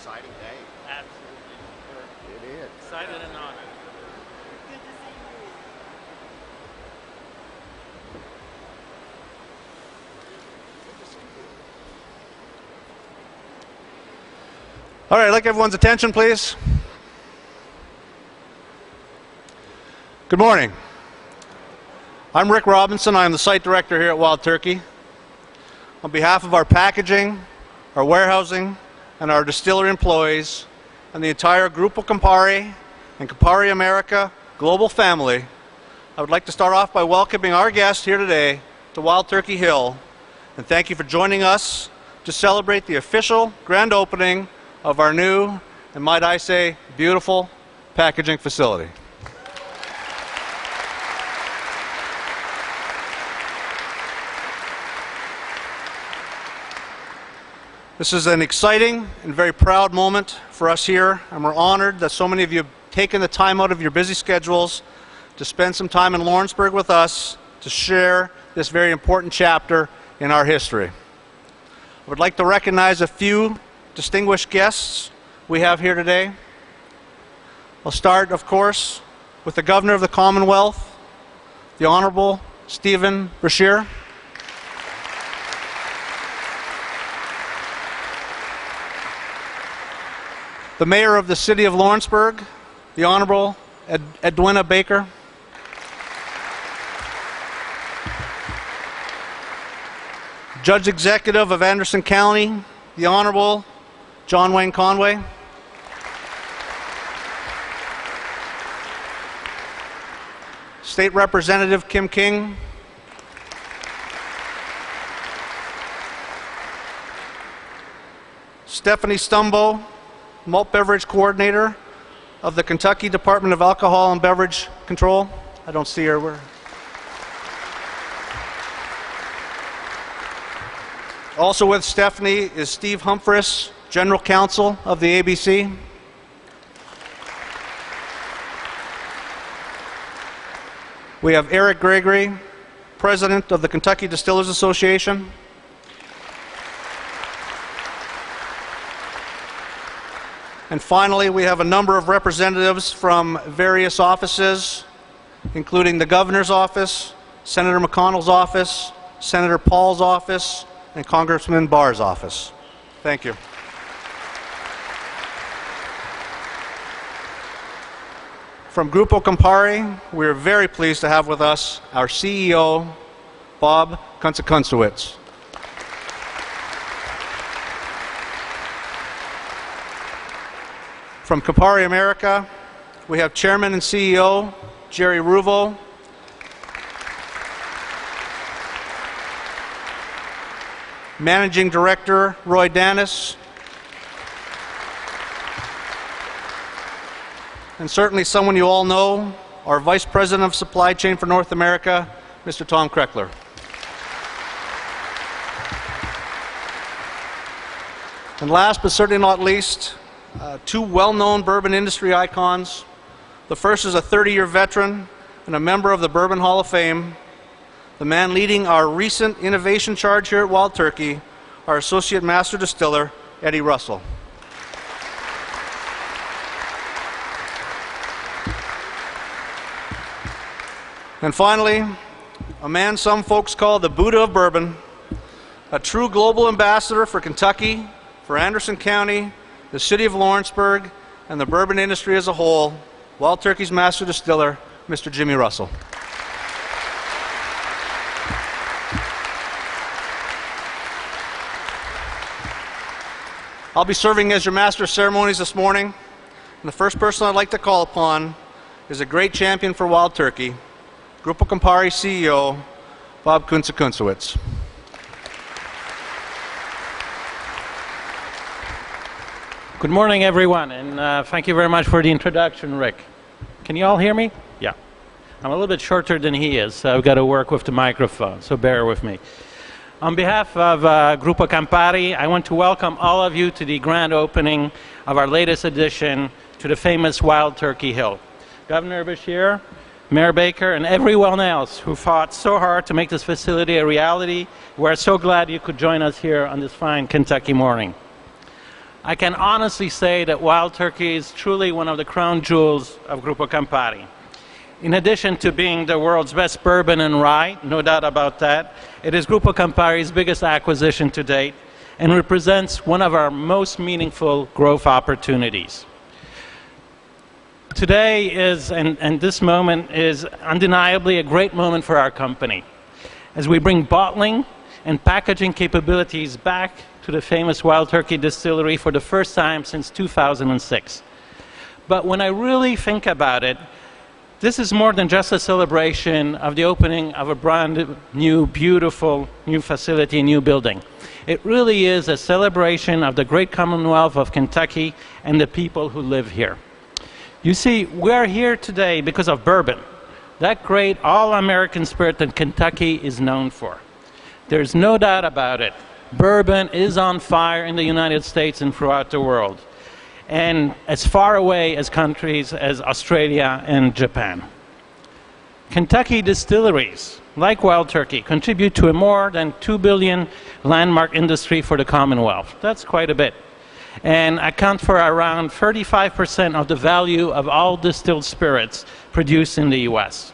exciting day. Absolutely. It is. Excited and honored. All right, I'd like everyone's attention, please. Good morning. I'm Rick Robinson. I'm the site director here at Wild Turkey. On behalf of our packaging, our warehousing, and our distillery employees, and the entire Grupo Campari and Campari America global family, I would like to start off by welcoming our guests here today to Wild Turkey Hill, and thank you for joining us to celebrate the official grand opening of our new, and might I say, beautiful packaging facility. This is an exciting and very proud moment for us here, and we're honored that so many of you have taken the time out of your busy schedules to spend some time in Lawrenceburg with us to share this very important chapter in our history. I would like to recognize a few distinguished guests we have here today. I'll start, of course, with the Governor of the Commonwealth, the Honorable Stephen Brashear. The Mayor of the City of Lawrenceburg, the Honorable Edwina Baker. Judge Executive of Anderson County, the Honorable John Wayne Conway. State Representative Kim King. Stephanie Stumbo, Malt Beverage Coordinator of the Kentucky Department of Alcohol and Beverage Control. I don't see her. Also with Stephanie is Steve Humphris, General Counsel of the ABC. We have Eric Gregory, President of the Kentucky Distillers Association. And finally, we have a number of representatives from various offices, including the Governor's office, Senator McConnell's office, Senator Paul's office, and Congressman Barr's office. Thank you. From Grupo Campari, we are very pleased to have with us our CEO, Bob Kunze-Concewitz. From Campari America, we have Chairman and CEO, Jerry Ruvo. Managing Director, Roy Danis. And certainly someone you all know, our Vice President of Supply Chain for North America, Mr. Tom Kreckler. And last but certainly not least, two well-known bourbon industry icons. The first is a 30-year veteran and a member of the Bourbon Hall of Fame, the man leading our recent innovation charge here at Wild Turkey, our Associate Master Distiller, Eddie Russell. And finally, a man some folks call the Buddha of Bourbon, a true global ambassador for Kentucky, for Anderson County, the City of Lawrenceburg, and the bourbon industry as a whole, Wild Turkey's Master Distiller, Mr. Jimmy Russell. I'll be serving as your Master of Ceremonies this morning, and the first person I'd like to call upon is a great champion for Wild Turkey, Grupo Campari CEO, Bob Kunze-Concewitz. Good morning, everyone, and thank you very much for the introduction, Rick. Can you all hear me? Yeah. I'm a little bit shorter than he is, so I've got to work with the microphone, so bear with me. On behalf of Grupo Campari, I want to welcome all of you to the grand opening of our latest addition to the famous Wild Turkey Hill. Governor Brashear, Mayor Baker, and everyone else who fought so hard to make this facility a reality. We're so glad you could join us here on this fine Kentucky morning. I can honestly say that Wild Turkey is truly one of the crown jewels of Gruppo Campari. In addition to being the world's best bourbon and rye, no doubt about that, it is Gruppo Campari's biggest acquisition to date and represents one of our most meaningful growth opportunities. Today is, and this moment is undeniably a great moment for our company, as we bring bottling and packaging capabilities back to the famous Wild Turkey distillery for the first time since 2006. But when I really think about it, this is more than just a celebration of the opening of a brand new, beautiful new facility, new building. It really is a celebration of the great Commonwealth of Kentucky and the people who live here. You see, we're here today because of bourbon, that great all-American spirit that Kentucky is known for. There's no doubt about it. Bourbon is on fire in the United States and throughout the world, and as far away as countries as Australia and Japan. Kentucky distilleries, like Wild Turkey, contribute to a more than $2 billion landmark industry for the Commonwealth. That's quite a bit. And account for around 35% of the value of all distilled spirits produced in the U.S.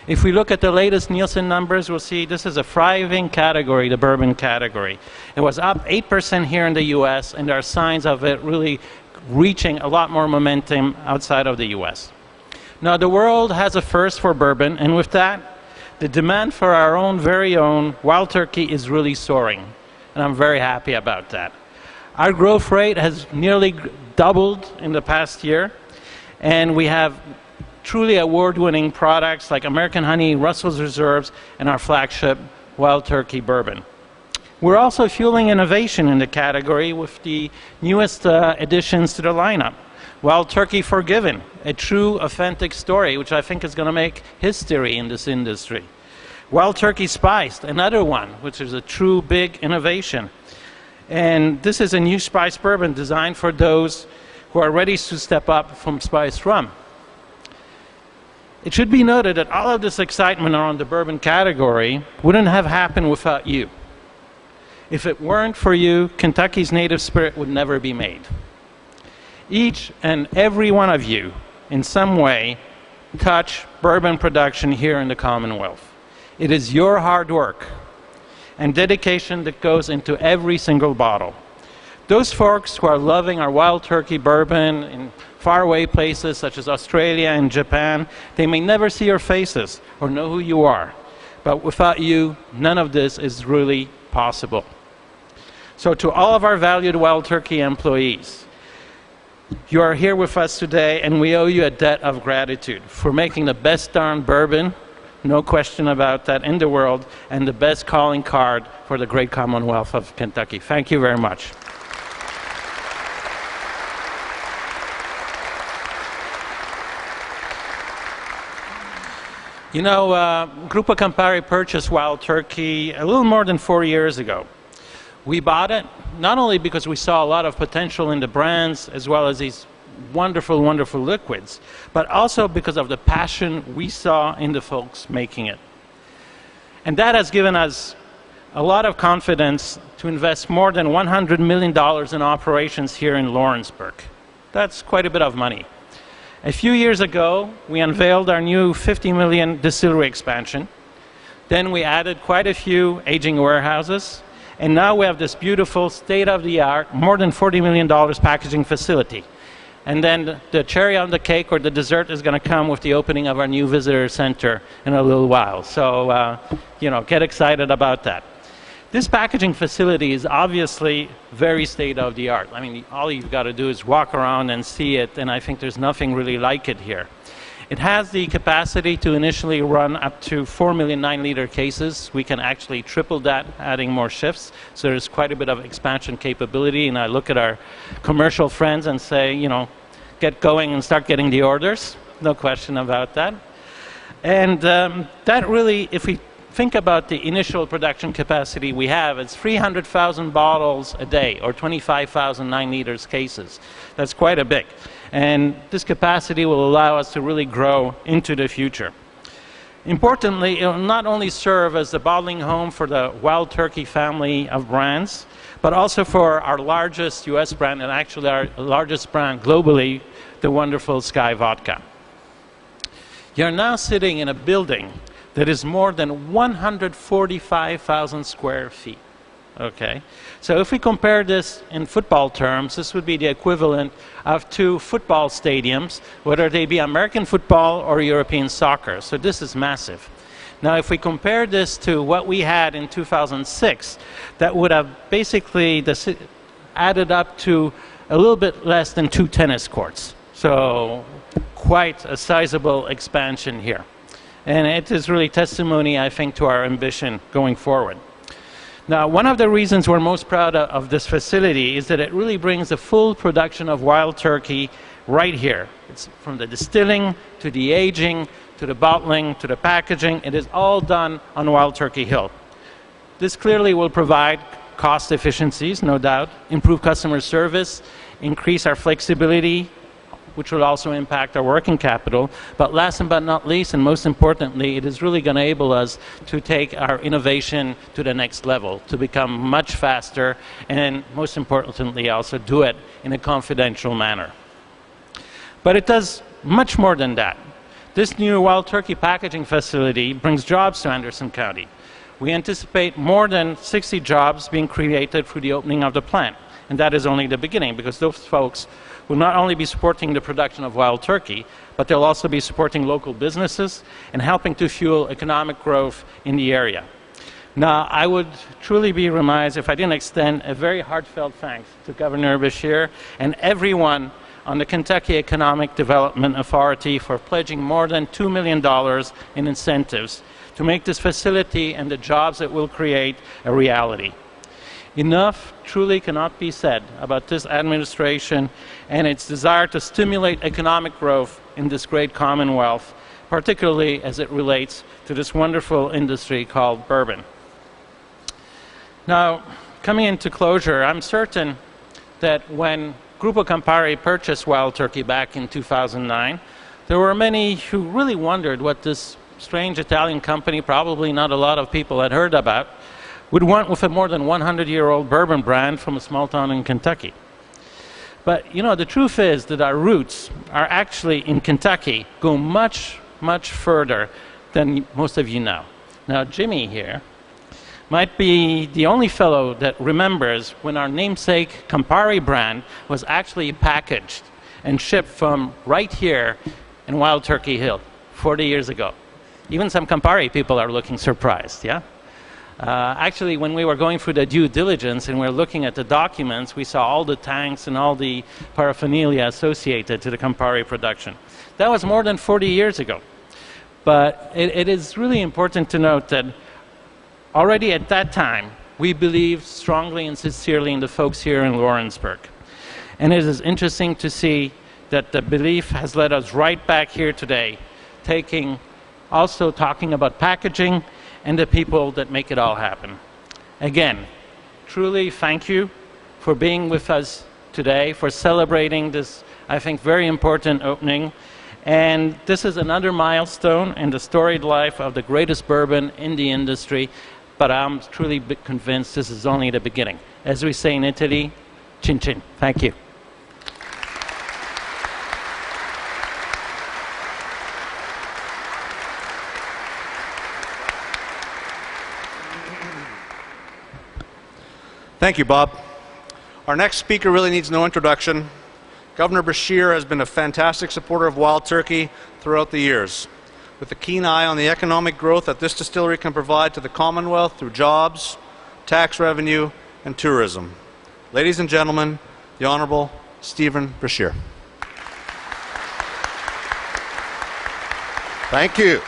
If we look at the latest Nielsen numbers, we'll see this is a thriving category, the bourbon category. It was up 8% here in the U.S., and there are signs of it really reaching a lot more momentum outside of the U.S. Now, the world has a thirst for bourbon, and with that, the demand for our own very own Wild Turkey is really soaring, and I'm very happy about that. Our growth rate has nearly doubled in the past year, and we have truly award-winning products like American Honey, Russell's Reserves, and our flagship Wild Turkey bourbon. We're also fueling innovation in the category with the newest additions to the lineup. Wild Turkey Forgiven, a true, authentic story, which I think is going to make history in this industry. Wild Turkey Spiced, another one, which is a true big innovation. And this is a new spiced bourbon designed for those who are ready to step up from spiced rum. It should be noted that all of this excitement around the bourbon category wouldn't have happened without you. If it weren't for you, Kentucky's native spirit would never be made. Each and every one of you, in some way, touch bourbon production here in the Commonwealth. It is your hard work and dedication that goes into every single bottle. Those folks who are loving our Wild Turkey bourbon in faraway places such as Australia and Japan, they may never see your faces or know who you are. But without you, none of this is really possible. So to all of our valued Wild Turkey employees, you are here with us today, and we owe you a debt of gratitude for making the best darn bourbon, no question about that, in the world, and the best calling card for the great Commonwealth of Kentucky. Thank you very much. You know, Gruppo Campari purchased Wild Turkey a little more than 4 years ago. We bought it not only because we saw a lot of potential in the brands as well as these wonderful, wonderful liquids, but also because of the passion we saw in the folks making it. And that has given us a lot of confidence to invest more than $100 million in operations here in Lawrenceburg. That's quite a bit of money. A few years ago, we unveiled our new $50 million distillery expansion. Then we added quite a few aging warehouses. And now we have this beautiful state-of-the-art, more than $40 million packaging facility. And then the cherry on the cake or the dessert is going to come with the opening of our new visitor center in a little while. So, get excited about that. This packaging facility is obviously very state-of-the-art. I mean, all you've got to do is walk around and see it, and I think there's nothing really like it here. It has the capacity to initially run up to 4 million 9-liter cases. We can actually triple that, adding more shifts. So there's quite a bit of expansion capability. And I look at our commercial friends and say, get going and start getting the orders. No question about that. And that really, if we think about the initial production capacity we have, it's 300,000 bottles a day, or 25,000 9-liter cases. That's quite a bit. And this capacity will allow us to really grow into the future. Importantly, it will not only serve as the bottling home for the Wild Turkey family of brands, but also for our largest U.S. brand, and actually our largest brand globally, the wonderful Sky Vodka. You're now sitting in a building that is more than 145,000 square feet. Okay, so if we compare this in football terms, this would be the equivalent of 2 football stadiums, whether they be American football or European soccer. So this is massive. Now, if we compare this to what we had in 2006, that would have basically added up to a little bit less than 2 tennis courts. So quite a sizable expansion here. And it is really testimony, I think, to our ambition going forward. Now, one of the reasons we're most proud of this facility is that it really brings the full production of wild turkey right here. It's from the distilling to the aging to the bottling to the packaging. It is all done on Wild Turkey Hill. This clearly will provide cost efficiencies, no doubt, improve customer service, increase our flexibility, which will also impact our working capital. But last but not least, and most importantly, it is really going to enable us to take our innovation to the next level, to become much faster, and most importantly, also do it in a confidential manner. But it does much more than that. This new wild turkey packaging facility brings jobs to Anderson County. We anticipate more than 60 jobs being created through the opening of the plant. And that is only the beginning, because those folks will not only be supporting the production of wild turkey, but they'll also be supporting local businesses and helping to fuel economic growth in the area. Now, I would truly be remiss if I didn't extend a very heartfelt thanks to Governor Beshear and everyone on the Kentucky Economic Development Authority for pledging more than $2 million in incentives to make this facility and the jobs it will create a reality. Enough truly cannot be said about this administration and its desire to stimulate economic growth in this great commonwealth, particularly as it relates to this wonderful industry called bourbon. Now, coming into closure, I'm certain that when Grupo Campari purchased Wild Turkey back in 2009, there were many who really wondered what this strange Italian company, probably not a lot of people had heard about, would want with a more than 100-year-old bourbon brand from a small town in Kentucky. But, you know, the truth is that our roots are actually in Kentucky, go much, much further than most of you know. Now, Jimmy here might be the only fellow that remembers when our namesake Campari brand was actually packaged and shipped from right here in Wild Turkey Hill 40 years ago. Even some Campari people are looking surprised, yeah? Actually, when we were going through the due diligence and we were looking at the documents, we saw all the tanks and all the paraphernalia associated to the Campari production. That was more than 40 years ago. But it is really important to note that already at that time, we believed strongly and sincerely in the folks here in Lawrenceburg. And it is interesting to see that the belief has led us right back here today, also talking about packaging and the people that make it all happen. Again, truly thank you for being with us today, for celebrating this, I think, very important opening. And this is another milestone in the storied life of the greatest bourbon in the industry, but I'm truly convinced this is only the beginning. As we say in Italy, chin chin. Thank you. Thank you, Bob. Our next speaker really needs no introduction. Governor Beshear has been a fantastic supporter of Wild Turkey throughout the years, with a keen eye on the economic growth that this distillery can provide to the Commonwealth through jobs, tax revenue, and tourism. Ladies and gentlemen, the Honorable Stephen Beshear. Thank you.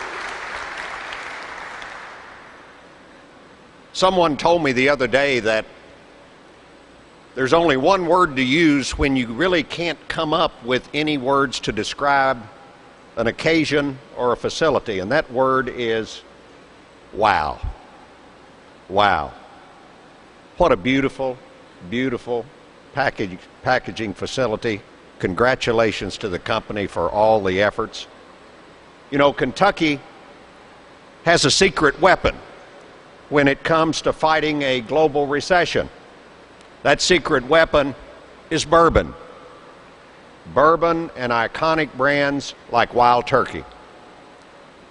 Someone told me the other day that there's only one word to use when you really can't come up with any words to describe an occasion or a facility, and that word is wow. Wow. What a beautiful, beautiful packaging facility. Congratulations to the company for all the efforts. You know, Kentucky has a secret weapon when it comes to fighting a global recession. That secret weapon is bourbon. Bourbon and iconic brands like Wild Turkey.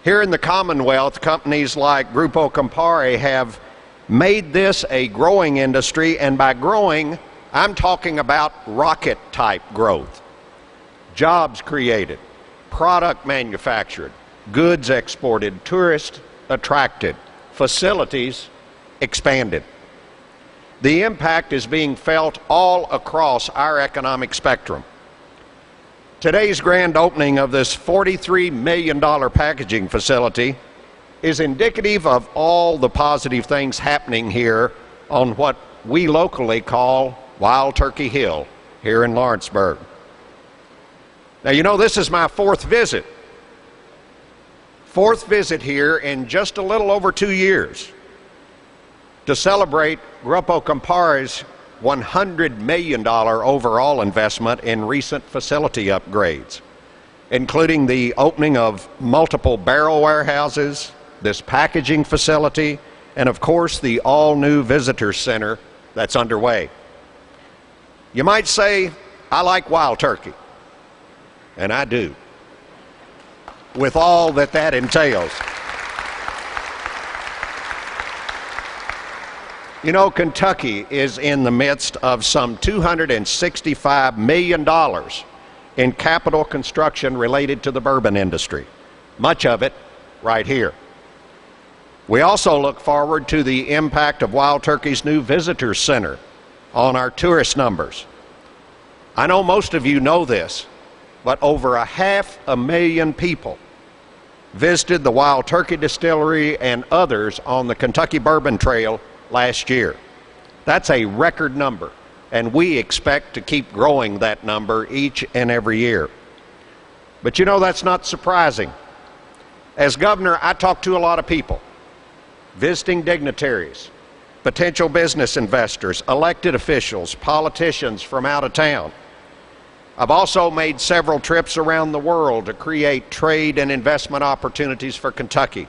Here in the Commonwealth, companies like Grupo Campari have made this a growing industry, and by growing, I'm talking about rocket-type growth. Jobs created, product manufactured, goods exported, tourists attracted, facilities expanded. The impact is being felt all across our economic spectrum. Today's grand opening of this $43 million packaging facility is indicative of all the positive things happening here on what we locally call Wild Turkey Hill here in Lawrenceburg. Now, you know, this is my fourth visit. Fourth visit here in just a little over 2 years to celebrate Grupo Campari's $100 million overall investment in recent facility upgrades, including the opening of multiple barrel warehouses, this packaging facility, and of course the all-new visitor center that's underway. You might say, I like Wild Turkey, and I do, with all that that entails. You know, Kentucky is in the midst of some $265 million in capital construction related to the bourbon industry, much of it right here. We also look forward to the impact of Wild Turkey's new visitor center on our tourist numbers. I know most of you know this, but over 500,000 people visited the Wild Turkey Distillery and others on the Kentucky Bourbon Trail last year. That's a record number, and we expect to keep growing that number each and every year. But you know, that's not surprising. As governor, I talk to a lot of people, visiting dignitaries, potential business investors, elected officials, politicians from out of town. I've also made several trips around the world to create trade and investment opportunities for Kentucky.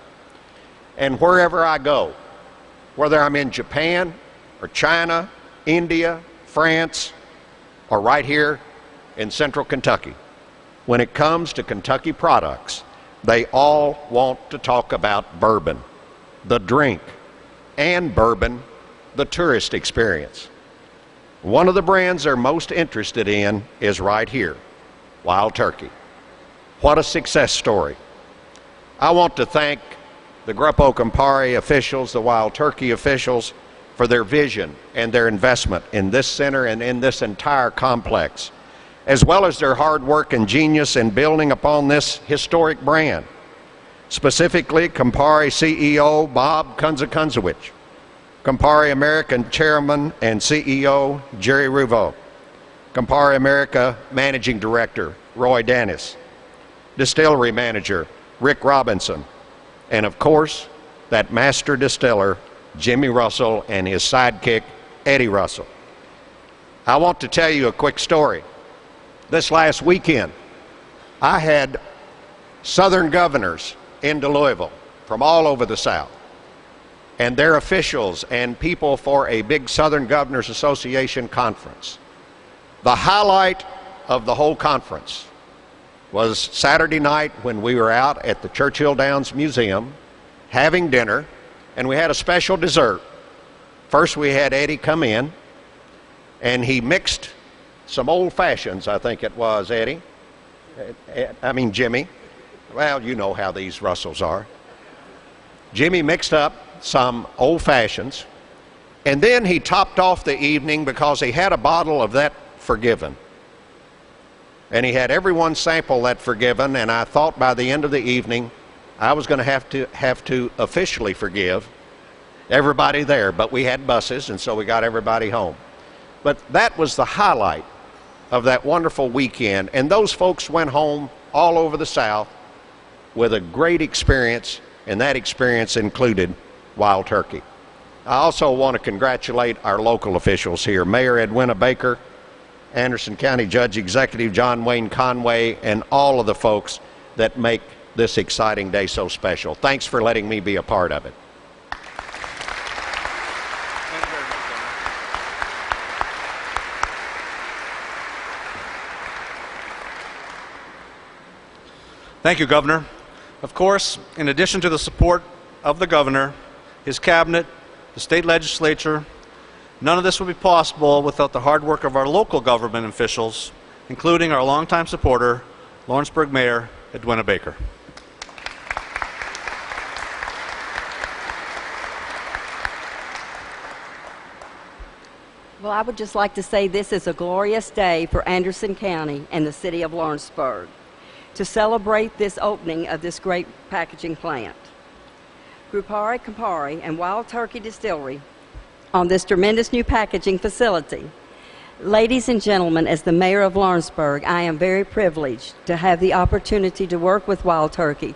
And wherever I go, whether I'm in Japan or China, India, France, or right here in central Kentucky, when it comes to Kentucky products, they all want to talk about bourbon, the drink, and bourbon, the tourist experience. One of the brands they're most interested in is right here, Wild Turkey. What a success story. I want to thank the Grupo Campari officials, the Wild Turkey officials, for their vision and their investment in this center and in this entire complex, as well as their hard work and genius in building upon this historic brand. Specifically, Campari CEO Bob Kunze-Concewitz, Campari American Chairman and CEO Jerry Ruvo, Campari America Managing Director Roy Dennis, Distillery Manager Rick Robinson, and of course, that master distiller, Jimmy Russell, and his sidekick, Eddie Russell. I want to tell you a quick story. This last weekend, I had Southern governors into Louisville from all over the South, and their officials and people for a big Southern Governors Association conference. The highlight of the whole conference was Saturday night when we were out at the Churchill Downs Museum having dinner, and we had a special dessert. First we had Eddie come in, and he mixed some old fashions, I think it was, Eddie. Jimmy. Well, you know how these Russells are. Jimmy mixed up some old fashions, and then he topped off the evening because he had a bottle of that Forgiven. And he had everyone sample that Forgiven, and I thought by the end of the evening I was going to have to officially forgive everybody there, but we had buses, and so we got everybody home. But that was the highlight of that wonderful weekend, and those folks went home all over the South with a great experience, and that experience included Wild Turkey. I also want to congratulate our local officials here, Mayor Edwina Baker, Anderson County Judge Executive John Wayne Conway, and all of the folks that make this exciting day so special. Thanks for letting me be a part of it. Thank you, Governor. Of course, in addition to the support of the Governor, his cabinet, the state legislature, none of this would be possible without the hard work of our local government officials, including our longtime supporter, Lawrenceburg Mayor Edwina Baker. Well, I would just like to say this is a glorious day for Anderson County and the city of Lawrenceburg to celebrate this opening of this great packaging plant. Grupari Campari and Wild Turkey Distillery on this tremendous new packaging facility. Ladies and gentlemen, as the mayor of Lawrenceburg, I am very privileged to have the opportunity to work with Wild Turkey.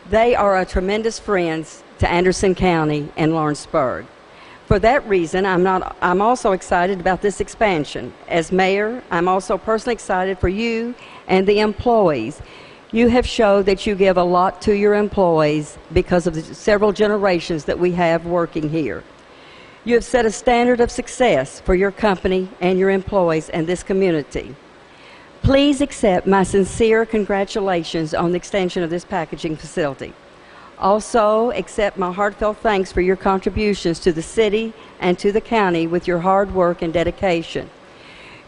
They are a tremendous friends to Anderson County and Lawrenceburg. For that reason, I'm also excited about this expansion. As mayor, I'm also personally excited for you and the employees. You have showed that you give a lot to your employees because of the several generations that we have working here. You have set a standard of success for your company and your employees and this community. Please accept my sincere congratulations on the extension of this packaging facility. Also, accept my heartfelt thanks for your contributions to the city and to the county with your hard work and dedication.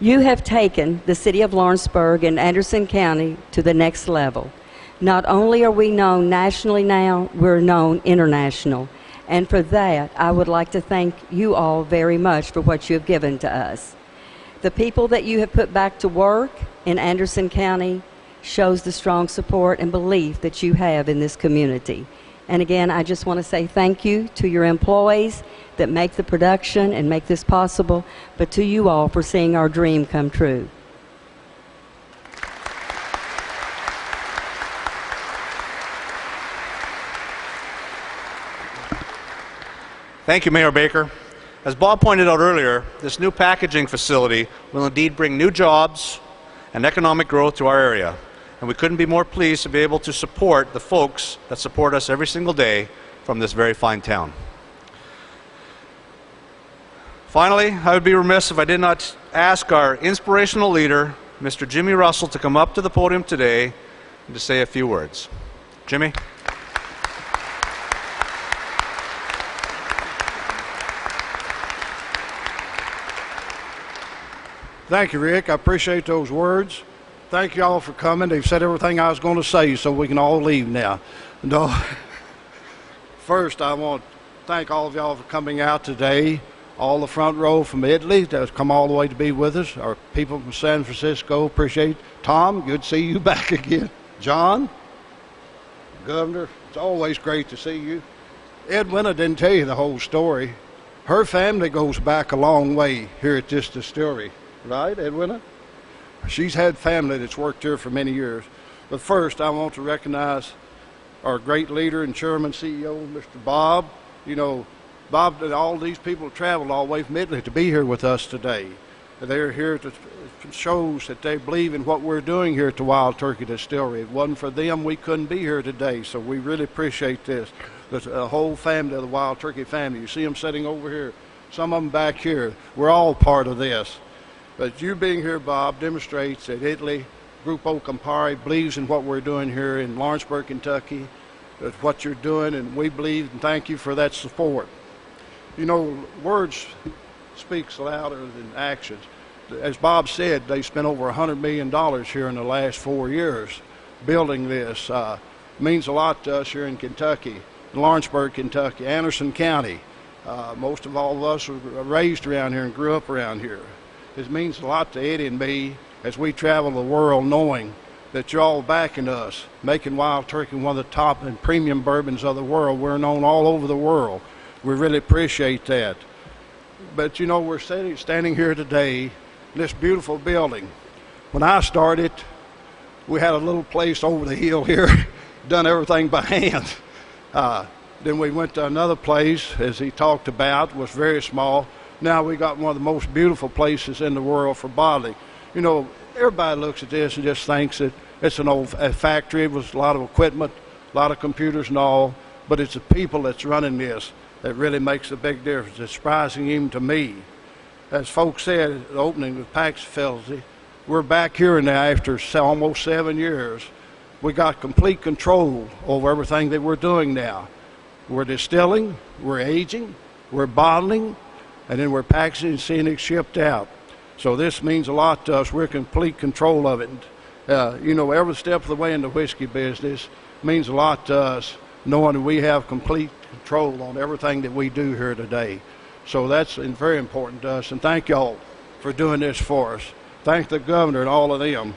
You have taken the city of Lawrenceburg and Anderson County to the next level. Not only are we known nationally now, we're known international. And for that, I would like to thank you all very much for what you have given to us. The people that you have put back to work in Anderson County shows the strong support and belief that you have in this community. And again, I just want to say thank you to your employees that make the production and make this possible, but to you all for seeing our dream come true. Thank you, Mayor Baker. As Bob pointed out earlier, this new packaging facility will indeed bring new jobs and economic growth to our area. And we couldn't be more pleased to be able to support the folks that support us every single day from this very fine town. Finally, I would be remiss if I did not ask our inspirational leader, Mr. Jimmy Russell, to come up to the podium today and to say a few words. Jimmy? Thank you, Rick. I appreciate those words. Thank you all for coming. They've said everything I was going to say, so we can all leave now. No. First, I want to thank all of y'all for coming out today. All the front row from Italy that have come all the way to be with us. Our people from San Francisco, appreciate. Tom, good to see you back again. John, Governor, it's always great to see you. Edwina didn't tell you the whole story. Her family goes back a long way here at this distillery. Right, Edwina? She's had family that's worked here for many years. But first, I want to recognize our great leader and chairman, CEO, Mr. Bob. You know, Bob and all these people have traveled all the way from Italy to be here with us today. They're here to shows that they believe in what we're doing here at the Wild Turkey Distillery. If it wasn't for them, we couldn't be here today. So we really appreciate this. There's a whole family of the Wild Turkey family. You see them sitting over here, some of them back here. We're all part of this. But you being here, Bob, demonstrates that Italy, Gruppo Campari, believes in what we're doing here in Lawrenceburg, Kentucky, that what you're doing, and we believe and thank you for that support. You know, words speaks louder than actions. As Bob said, they spent over $100 million here in the last 4 years building this. It means a lot to us here in Kentucky, in Lawrenceburg, Kentucky, Anderson County. Most of all of us were raised around here and grew up around here. It means a lot to Eddie and me as we travel the world knowing that you're all backing us, making Wild Turkey one of the top and premium bourbons of the world. We're known all over the world. We really appreciate that. But you know, we're standing here today in this beautiful building. When I started, we had a little place over the hill here, done everything by hand. Then we went to another place, as he talked about, was very small. Now we got one of the most beautiful places in the world for bottling. You know, everybody looks at this and just thinks that it's an old factory with a lot of equipment. a lot of computers and all, but it's the people that's running this that really makes a big difference. It's surprising even to me. As folks said at the opening of the package facility, we're back here now after almost 7 years. We got complete control over everything that we're doing now. We're distilling, we're aging, we're bottling, and then we're packaging and seeing it shipped out. So this means a lot to us. We're in complete control of it. Every step of the way in the whiskey business means a lot to us, knowing that we have complete control on everything that we do here today. So that's very important to us, and thank y'all for doing this for us. Thank the governor and all of them.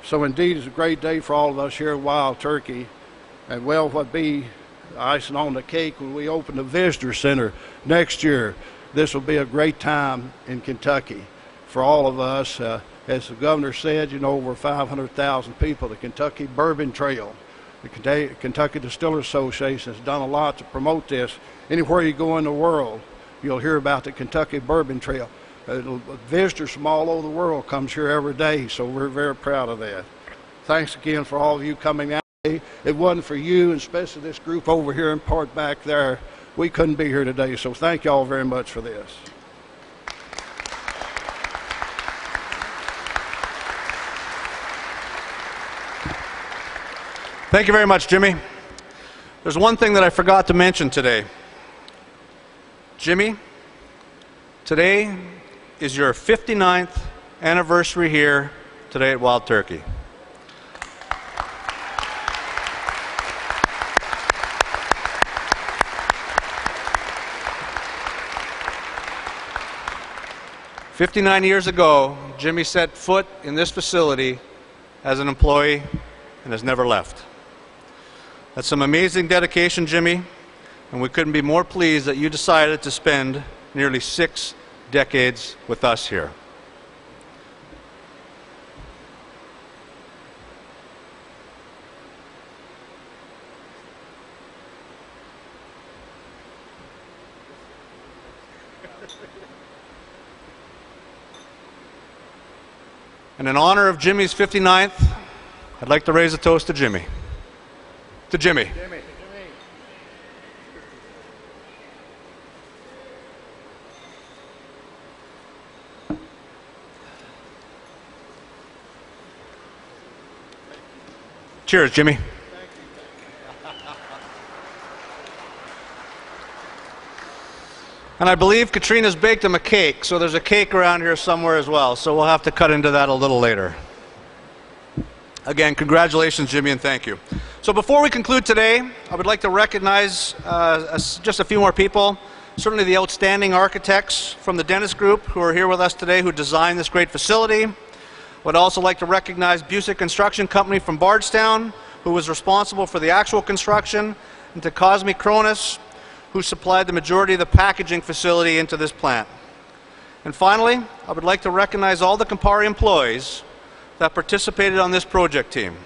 So indeed, it's a great day for all of us here at Wild Turkey, and well, what be icing on the cake when we open the visitor center next year. This will be a great time in Kentucky for all of us. As the governor said, over 500,000 people. The Kentucky Bourbon Trail, the Kentucky Distillers Association has done a lot to promote this. Anywhere you go in the world, you'll hear about the Kentucky Bourbon Trail. Visitors from all over the world comes here every day, so we're very proud of that. Thanks again for all of you coming out. If it wasn't for you, and especially this group over here in part back there, we couldn't be here today, so thank you all very much for this. Thank you very much, Jimmy. There's one thing that I forgot to mention today. Jimmy, today is your 59th anniversary here today at Wild Turkey. "59 years ago, Jimmy set foot in this facility as an employee and has never left. That's some amazing dedication, Jimmy, and we couldn't be more pleased that you decided to spend nearly 6 decades with us here. And in honor of Jimmy's 59th, I'd like to raise a toast to Jimmy. To Jimmy. Jimmy. Cheers, Jimmy. And I believe Katrina's baked him a cake, so there's a cake around here somewhere as well, so we'll have to cut into that a little later. Again, congratulations, Jimmy, and thank you. So before we conclude today, I would like to recognize just a few more people. Certainly the outstanding architects from the Dennis Group who are here with us today, who designed this great facility. I would also like to recognize Busick Construction Company from Bardstown, who was responsible for the actual construction, and to Cosme Cronus, who supplied the majority of the packaging facility into this plant. And finally, I would like to recognize all the Campari employees that participated on this project team.